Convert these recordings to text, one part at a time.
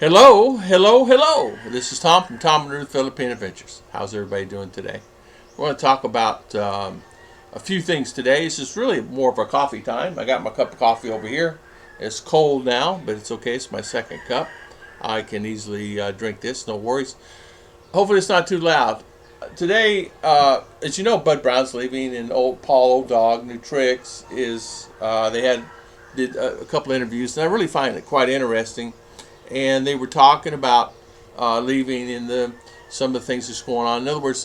Hello, hello, hello. This is Tom from Tom and Ruth Filipino Adventures. How's everybody doing today? We're going to talk about a few things today. This is really more of a coffee time. I got my cup of coffee over here. It's cold now, but it's okay. It's my second cup. I can easily drink this, no worries. Hopefully, it's not too loud. Today, as you know, Bud Brown's leaving, and old Paul Old Dog, New Tricks, is did a couple interviews, and I really find it quite interesting. And they were talking about leaving in the some of the things that's going on. In other words,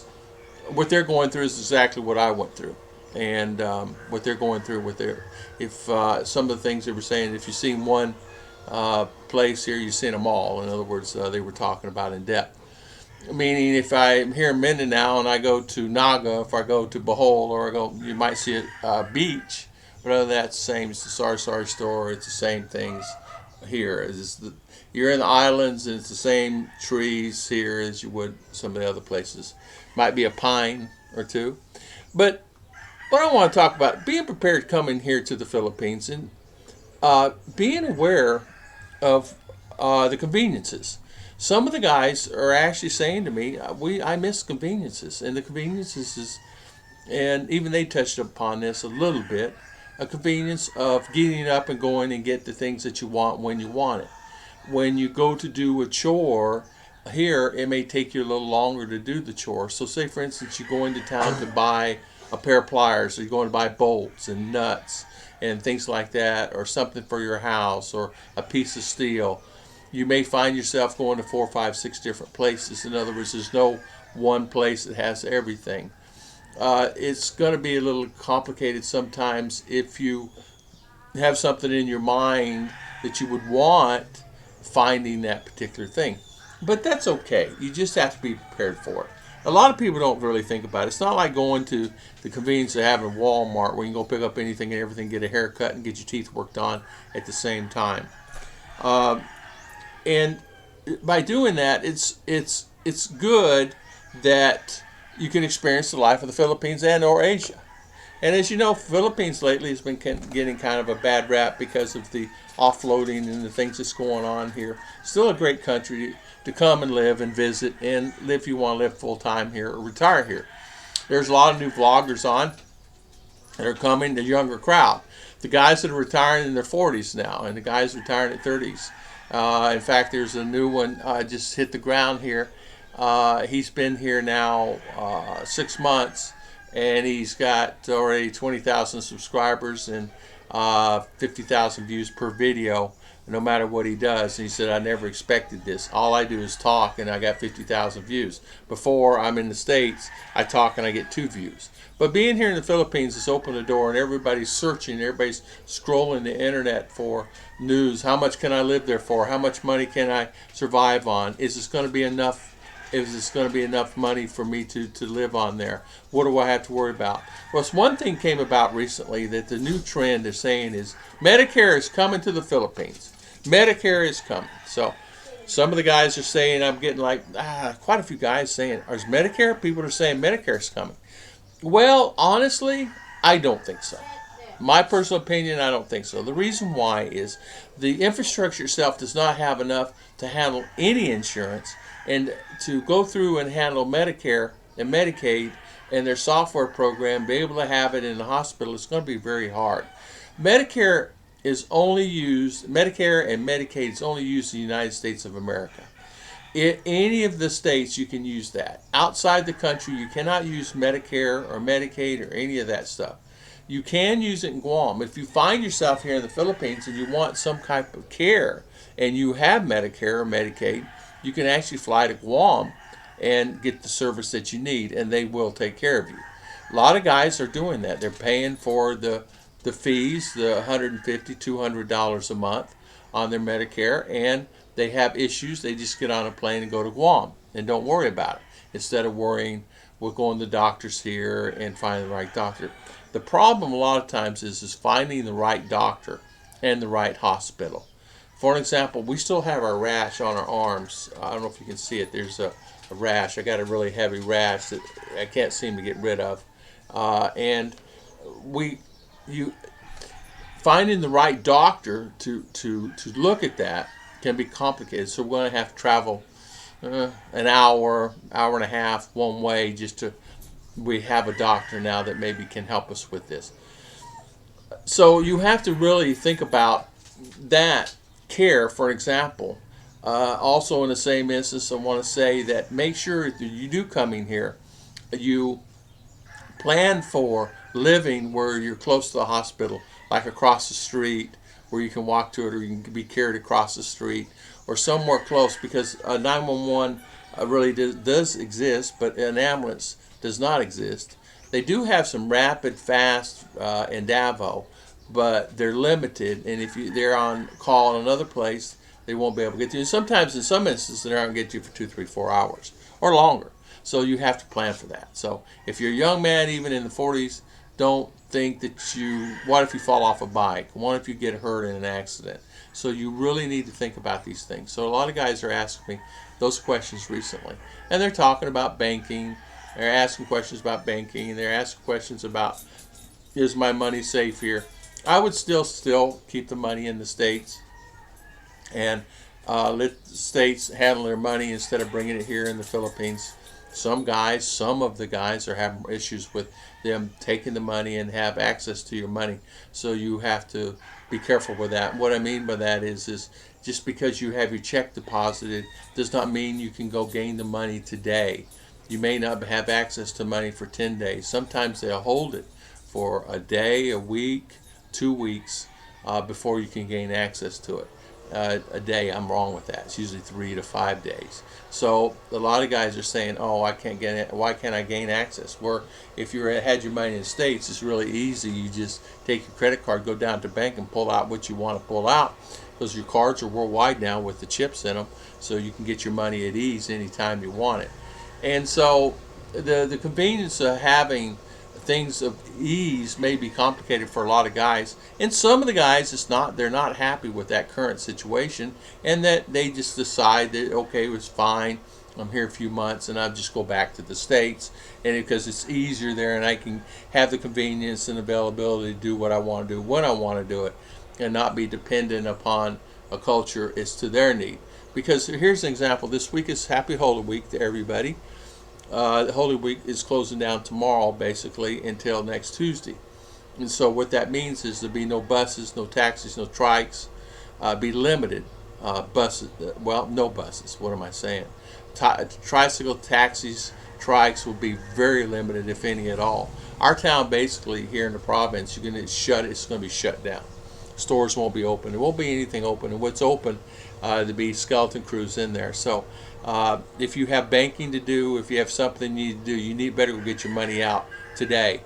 what they're going through is exactly what I went through, and what they're going through with their if some of the things they were saying. If you've seen one place here, you've seen them all. In other words, they were talking about in depth. Meaning, if I'm here in Mindinao and I go to Naga, if I go to Bohol, or I go, you might see a beach. But other than that, it's the same. It's the Sari store. It's the same things here. You're in the islands, and it's the same trees here as you would some of the other places. Might be a pine or two. But what I want to talk about, being prepared coming here to the Philippines, and being aware of the conveniences. Some of the guys are actually saying to me, I miss conveniences, and the conveniences is, and even they touched upon this a little bit, a convenience of getting up and going and get the things that you want when you want it. When you go to do a chore here, it may take you a little longer to do the chore. So say, for instance, you go into town to buy a pair of pliers, or you're going to buy bolts and nuts and things like that, or something for your house, or a piece of steel. You may find yourself going to 4, 5, 6 different places. In other words, there's no one place that has everything. It's going to be a little complicated sometimes if you have something in your mind that you would want, finding that particular thing. But that's okay. You just have to be prepared for it. A lot of people don't really think about it. It's not like going to the convenience of having Walmart where you can go pick up anything and everything, get a haircut, and get your teeth worked on at the same time. Uh, and by doing that, it's good that you can experience the life of the Philippines and or Asia. And as you know, Philippines lately has been getting kind of a bad rap because of the offloading and the things that's going on here. Still a great country to come and live and visit, and live if you want to live full time here or retire here. There's a lot of new vloggers on that are coming, the younger crowd. The guys that are retiring in their 40s now, and the guys retiring at 30s. In fact, there's a new one just hit the ground here. He's been here now 6 months, and he's got already 20,000 subscribers and 50,000 views per video, no matter what he does. And he said, I never expected this. All I do is talk, and I got 50,000 views. Before, I'm in the States, I talk and I get 2 views. But being here in the Philippines has opened the door, and everybody's searching, everybody's scrolling the internet for news. How much can I live there for? How much money can I survive on? Is this going to be enough? Is this going to be enough money for me to live on there? What do I have to worry about? Well, it's one thing came about recently that the new trend is saying is Medicare is coming to the Philippines. Medicare is coming. So some of the guys are saying, I'm getting like quite a few guys saying, is Medicare? People are saying Medicare is coming. Well, honestly, I don't think so. My personal opinion, I don't think so. The reason why is the infrastructure itself does not have enough to handle any insurance, and to go through and handle Medicare and Medicaid and their software program, be able to have it in the hospital, it's going to be very hard. Medicare Medicare and Medicaid is only used in the United States of America. In any of the states, you can use that. Outside the country, you cannot use Medicare or Medicaid or any of that stuff. You can use it in Guam. If you find yourself here in the Philippines and you want some type of care and you have Medicare or Medicaid, you can actually fly to Guam and get the service that you need, and they will take care of you. A lot of guys are doing that. They're paying for the fees, the $150, $200 a month on their Medicare, and they have issues. They just get on a plane and go to Guam and don't worry about it, instead of worrying with going to the doctors here and finding the right doctor. The problem a lot of times is finding the right doctor and the right hospital. For an example, we still have our rash on our arms. I don't know if you can see it. There's a rash. I got a really heavy rash that I can't seem to get rid of. And you finding the right doctor to look at that can be complicated. So we're going to have to travel an hour, hour and a half one way just to. We have a doctor now that maybe can help us with this. So you have to really think about that care. For example, also in the same instance, I want to say that make sure that you do coming here, you plan for living where you're close to the hospital, like across the street, where you can walk to it, or you can be carried across the street, or somewhere close, because 911 really does exist, but an ambulance does not exist. They do have some rapid, fast in Davao, but they're limited, and if they're on call in another place, they won't be able to get to you. And sometimes, in some instances, they're not going to get you for 2, 3, 4 hours or longer. So you have to plan for that. So if you're a young man, even in the 40s, don't think that what if you fall off a bike? What if you get hurt in an accident? So you really need to think about these things. So a lot of guys are asking me those questions recently. And they're talking about banking. They're asking questions about banking. And they're asking questions about, is my money safe here? I would still keep the money in the States and let the States handle their money instead of bringing it here in the Philippines. Some of the guys are having issues with them taking the money and have access to your money. So you have to be careful with that. What I mean by that is just because you have your check deposited does not mean you can go gain the money today. You may not have access to money for 10 days. Sometimes they'll hold it for a day, a week, 2 weeks before you can gain access to it. A day, I'm wrong with that. It's usually 3 to 5 days. So a lot of guys are saying, "Oh, I can't get it. Why can't I gain access?" Where if you had your money in the States, it's really easy. You just take your credit card, go down to the bank, and pull out what you want to pull out, because your cards are worldwide now with the chips in them, so you can get your money at ease anytime you want it. And so the convenience of having things of ease may be complicated for a lot of guys, and some of the guys they're not happy with that current situation, and that they just decide that, okay, it was fine, I'm here a few months and I'll just go back to the States, and because it's easier there and I can have the convenience and availability to do what I want to do when I want to do it, and not be dependent upon a culture as to their need. Because here's an example. This week is Happy Holy Week to everybody. Holy Week is closing down tomorrow, basically, until next Tuesday. And so what that means is there'll be no buses, no taxis, no trikes, be limited. Buses, no buses. What am I saying? Tricycle, taxis, trikes will be very limited, if any at all. Our town, basically, here in the province, you're going to it's going to be shut down. Stores won't be open. There won't be anything open. And what's open, there'll be skeleton crews in there. So if you have banking to do, if you have something you need to do, you better go get your money out today,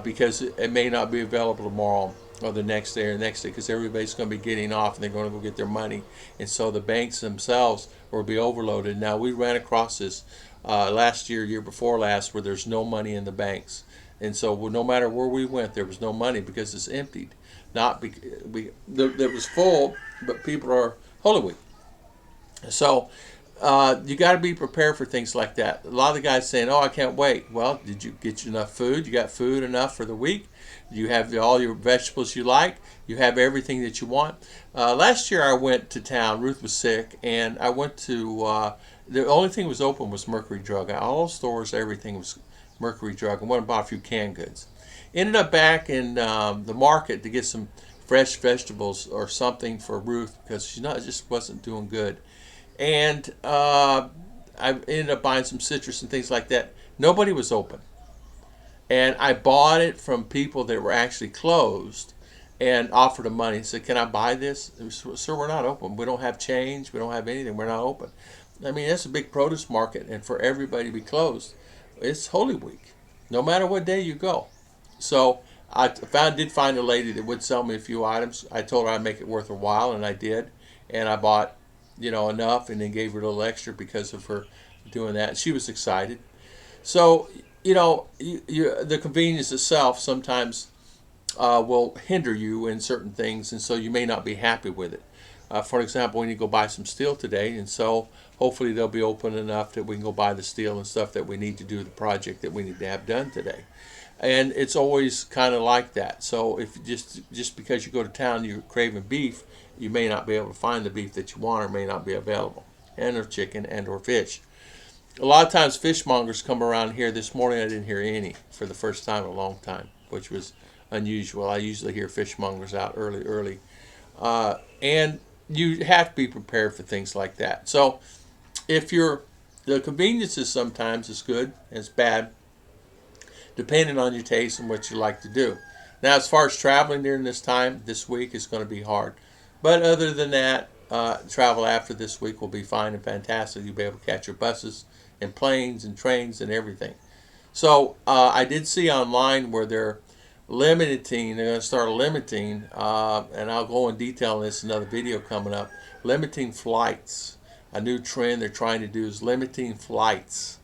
because it may not be available tomorrow or the next day or the next day, because everybody's going to be getting off and they're going to go get their money. And so the banks themselves will be overloaded. Now, we ran across this last year before last, where there's no money in the banks. And so no matter where we went, there was no money because it's emptied. Not it was full, but people are Holy Week. So you got to be prepared for things like that. A lot of the guys saying, "Oh, I can't wait." Well, did you get enough food? You got food enough for the week? You have all your vegetables you like? You have everything that you want? Last year I went to town. Ruth was sick, and I went to the only thing that was open was Mercury Drug. All stores, everything was Mercury Drug. I went and bought a few canned goods. Ended up back in the market to get some fresh vegetables or something for Ruth, because she just wasn't doing good. And I ended up buying some citrus and things like that. Nobody was open. And I bought it from people that were actually closed and offered them money. I said, "Can I buy this?" "Sir, we're not open. We don't have change. We don't have anything. We're not open." I mean, that's a big produce market, and for everybody to be closed, it's Holy Week, no matter what day you go. So I did find a lady that would sell me a few items. I told her I'd make it worth her while, and I did. And I bought, enough, and then gave her a little extra because of her doing that. She was excited. So, the convenience itself sometimes will hinder you in certain things, and so you may not be happy with it. For example, we need to go buy some steel today, and so hopefully they'll be open enough that we can go buy the steel and stuff that we need to do the project that we need to have done today. And it's always kind of like that. So if just because you go to town, you're craving beef, you may not be able to find the beef that you want, or may not be available, and or chicken and or fish. A lot of times fishmongers come around here. This morning I didn't hear any for the first time in a long time, which was unusual. I usually hear fishmongers out early. And you have to be prepared for things like that. So if the conveniences sometimes is good and it's bad, depending on your taste and what you like to do. Now, as far as traveling during this time, this week is going to be hard. But other than that, travel after this week will be fine and fantastic. You'll be able to catch your buses and planes and trains and everything. So I did see online where they're going to start limiting, and I'll go in detail on this in another video coming up, limiting flights. A new trend they're trying to do is limiting flights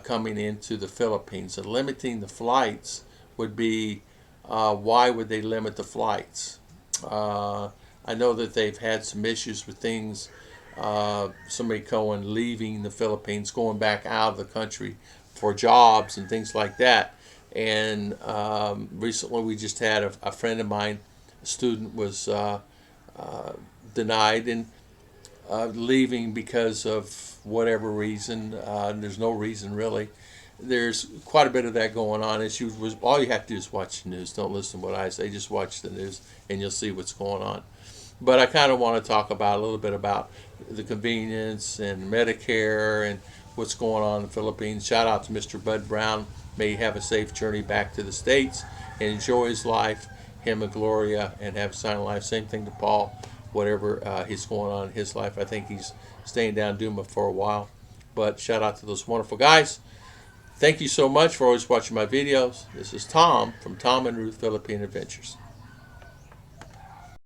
coming into the Philippines. And limiting the flights would be, why would they limit the flights? I know that they've had some issues with things, somebody leaving the Philippines, going back out of the country for jobs and things like that. And recently we just had a friend of mine, a student, was denied and leaving because of whatever reason. There's no reason really. There's quite a bit of that going on. All you have to do is watch the news. Don't listen to what I say. Just watch the news and you'll see what's going on. But I kind of want to talk about a little bit about the convenience and Medicare and what's going on in the Philippines. Shout out to Mr. Bud Brown. May he have a safe journey back to the States and enjoy his life, him and Gloria, and have a silent life. Same thing to Paul, whatever he's going on in his life. I think he's staying down Duma for a while. But shout out to those wonderful guys. Thank you so much for always watching my videos. This is Tom from Tom and Ruth Philippine Adventures.